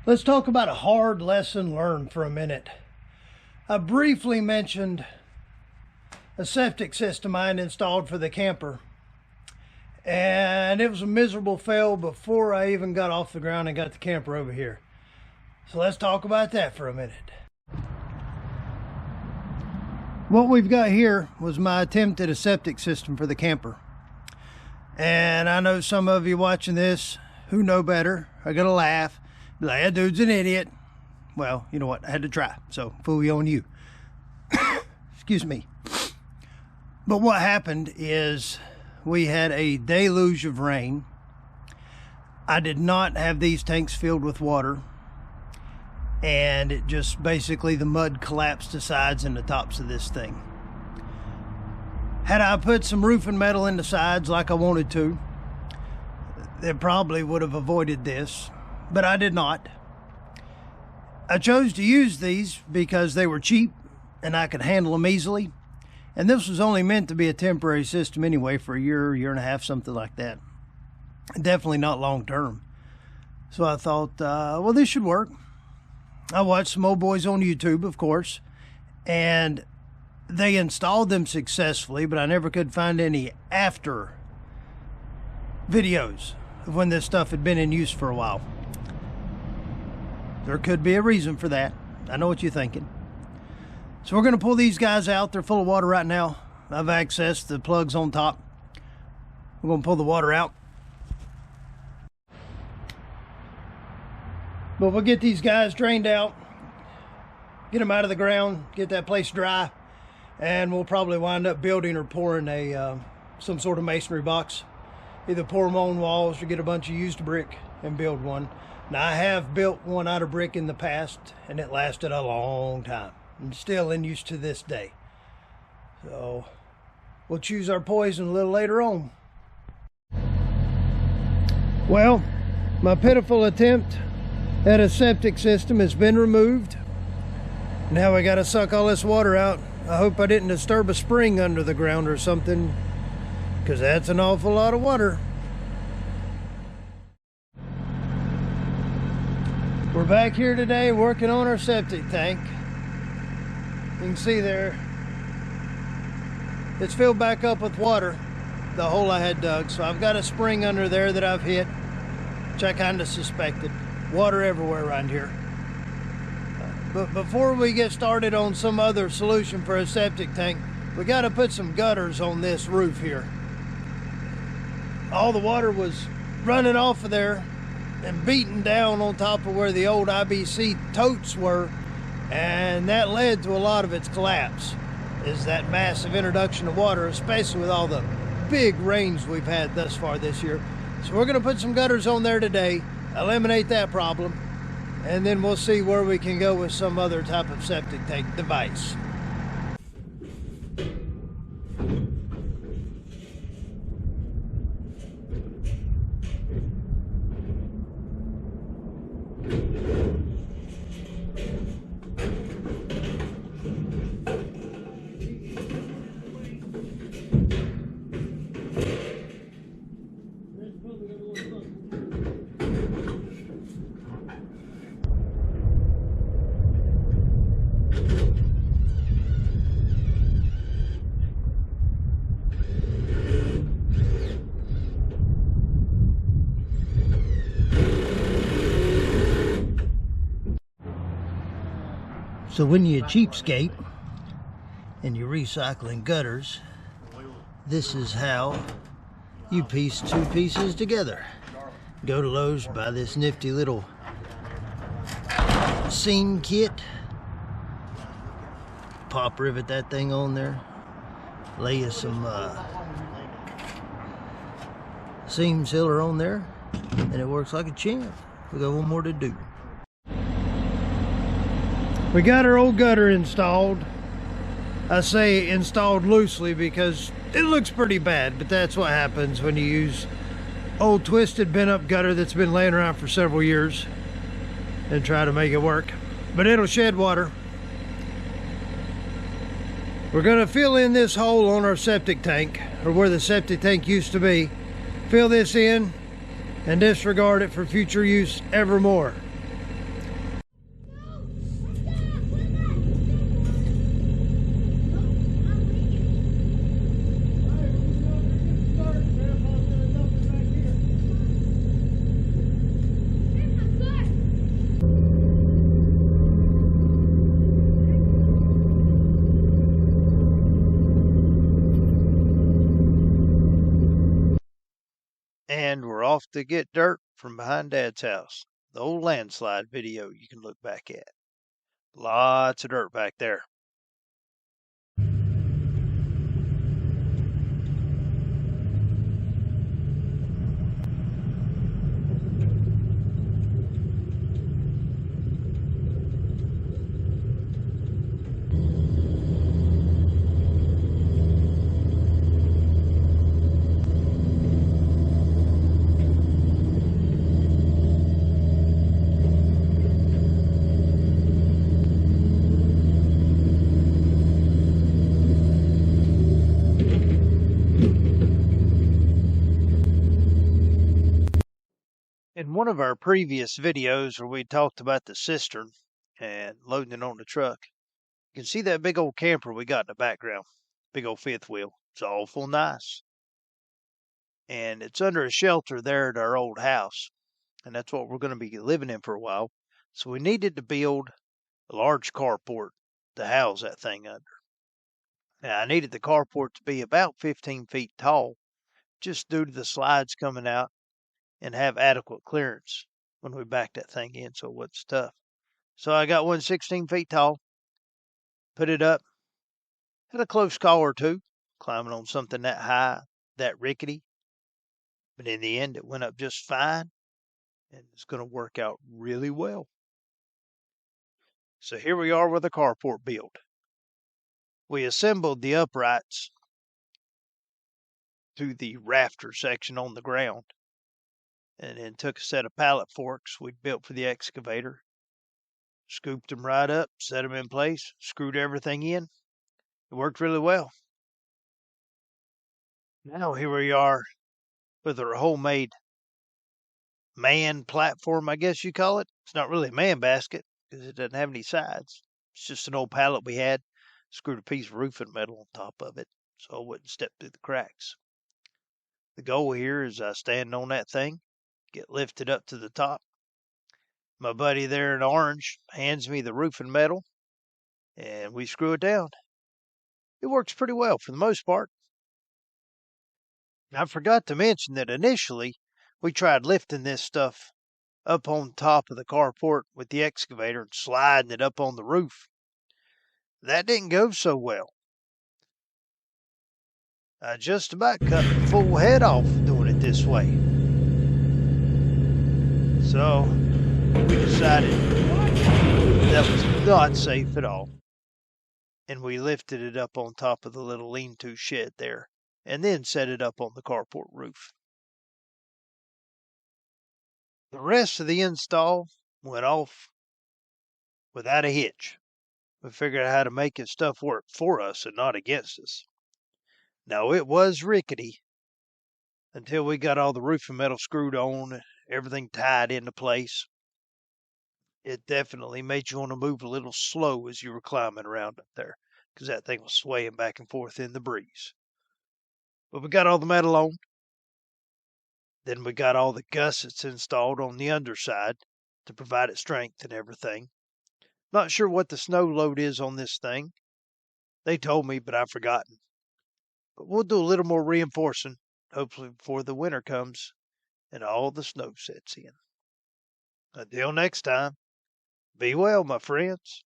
Let's talk about a hard lesson learned for a minute. I briefly mentioned a septic system I had installed for the camper, and it was a miserable fail before I even got off the ground and got the camper over here. So let's talk about that for a minute. What we've got here was my attempt at a septic system for the camper. And I know some of you watching this who know better are gonna laugh, be like, that dude's an idiot. Well, you know what, I had to try, so fully on you. Excuse me. But what happened is we had a deluge of rain. I did not have these tanks filled with water, and it just basically, the mud collapsed the sides and the tops of this thing. Had I put some roofing metal in the sides like I wanted to, it probably would have avoided this, but I did not. I chose to use these because they were cheap and I could handle them easily. And this was only meant to be a temporary system anyway, for a year and a half, something like that. Definitely not long term. So I thought, well, this should work. I watched some old boys on YouTube, of course, and they installed them successfully, but I never could find any after videos of when this stuff had been in use for a while. There could be a reason for that. I know what you're thinking. So we're going to pull these guys out. They're full of water right now. I've accessed the plugs on top. We're going to pull the water out. But we'll get these guys drained out, get them out of the ground, get that place dry, and we'll probably wind up building or pouring some sort of masonry box. Either pour them on walls or get a bunch of used brick and build one. Now, I have built one out of brick in the past, and it lasted a long time, and still in use to this day. So we'll choose our poison a little later on. Well, my pitiful attempt at a septic system has been removed. Now we got to suck all this water out. I hope I didn't disturb a spring under the ground or something, because that's an awful lot of water. We're back here today working on our septic tank. You can see there, it's filled back up with water, the hole I had dug. So I've got a spring under there that I've hit, which I kind of suspected. Water everywhere around here. But before we get started on some other solution for a septic tank, we got to put some gutters on this roof here. All the water was running off of there and beating down on top of where the old IBC totes were, and that led to a lot of its collapse, is that massive introduction of water, especially with all the big rains we've had thus far this year. So we're going to put some gutters on there today, eliminate that problem, and then we'll see where we can go with some other type of septic tank device. So when you cheapskate and you're recycling gutters, this is how you piece two pieces together. Go to Lowe's, buy this nifty little seam kit, pop rivet that thing on there, lay you some seam sealer on there, and it works like a champ. We got one more to do. We got our old gutter installed. I say installed loosely because it looks pretty bad, but that's what happens when you use old twisted bent up gutter that's been laying around for several years and try to make it work. But it'll shed water. We're going to fill in this hole on our septic tank, or where the septic tank used to be. Fill this in and disregard it for future use evermore. off to get dirt from behind Dad's house. The old landslide video you can look back at. Lots of dirt back there. In one of our previous videos where we talked about the cistern and loading it on the truck, you can see that big old camper we got in the background. Big old fifth wheel. It's awful nice. And it's under a shelter there at our old house. And that's what we're going to be living in for a while. So we needed to build a large carport to house that thing under. Now I needed the carport to be about 15 feet tall, just due to the slides coming out and have adequate clearance when we back that thing in so it wasn't tough. So I got one 16 feet tall, put it up, had a close call or two, climbing on something that high, that rickety. But in the end, it went up just fine, and it's going to work out really well. So here we are with a carport build. We assembled the uprights to the rafter section on the ground, and then took a set of pallet forks we'd built for the excavator, scooped them right up, set them in place, screwed everything in. It worked really well. Now here we are with our homemade man platform, I guess you call it. It's not really a man basket because it doesn't have any sides. It's just an old pallet we had, screwed a piece of roofing metal on top of it so it wouldn't step through the cracks. The goal here is I stand on that thing, get lifted up to the top. My buddy there in orange hands me the roofing metal, and we screw it down. It works pretty well for the most part. I forgot to mention that initially we tried lifting this stuff up on top of the carport with the excavator and sliding it up on the roof. That didn't go so well. I just about cut the full head off doing it this way. So we decided that was not safe at all. And we lifted it up on top of the little lean-to shed there, and then set it up on the carport roof. The rest of the install went off without a hitch. We figured out how to make his stuff work for us and not against us. Now, it was rickety until we got all the roofing metal screwed on, everything tied into place. It definitely made you want to move a little slow as you were climbing around up there, because that thing was swaying back and forth in the breeze. But we got all the metal on. Then we got all the gussets installed on the underside to provide it strength and everything. Not sure what the snow load is on this thing. They told me, but I've forgotten. But we'll do a little more reinforcing, hopefully before the winter comes and all the snow sets in. Until next time, be well, my friends.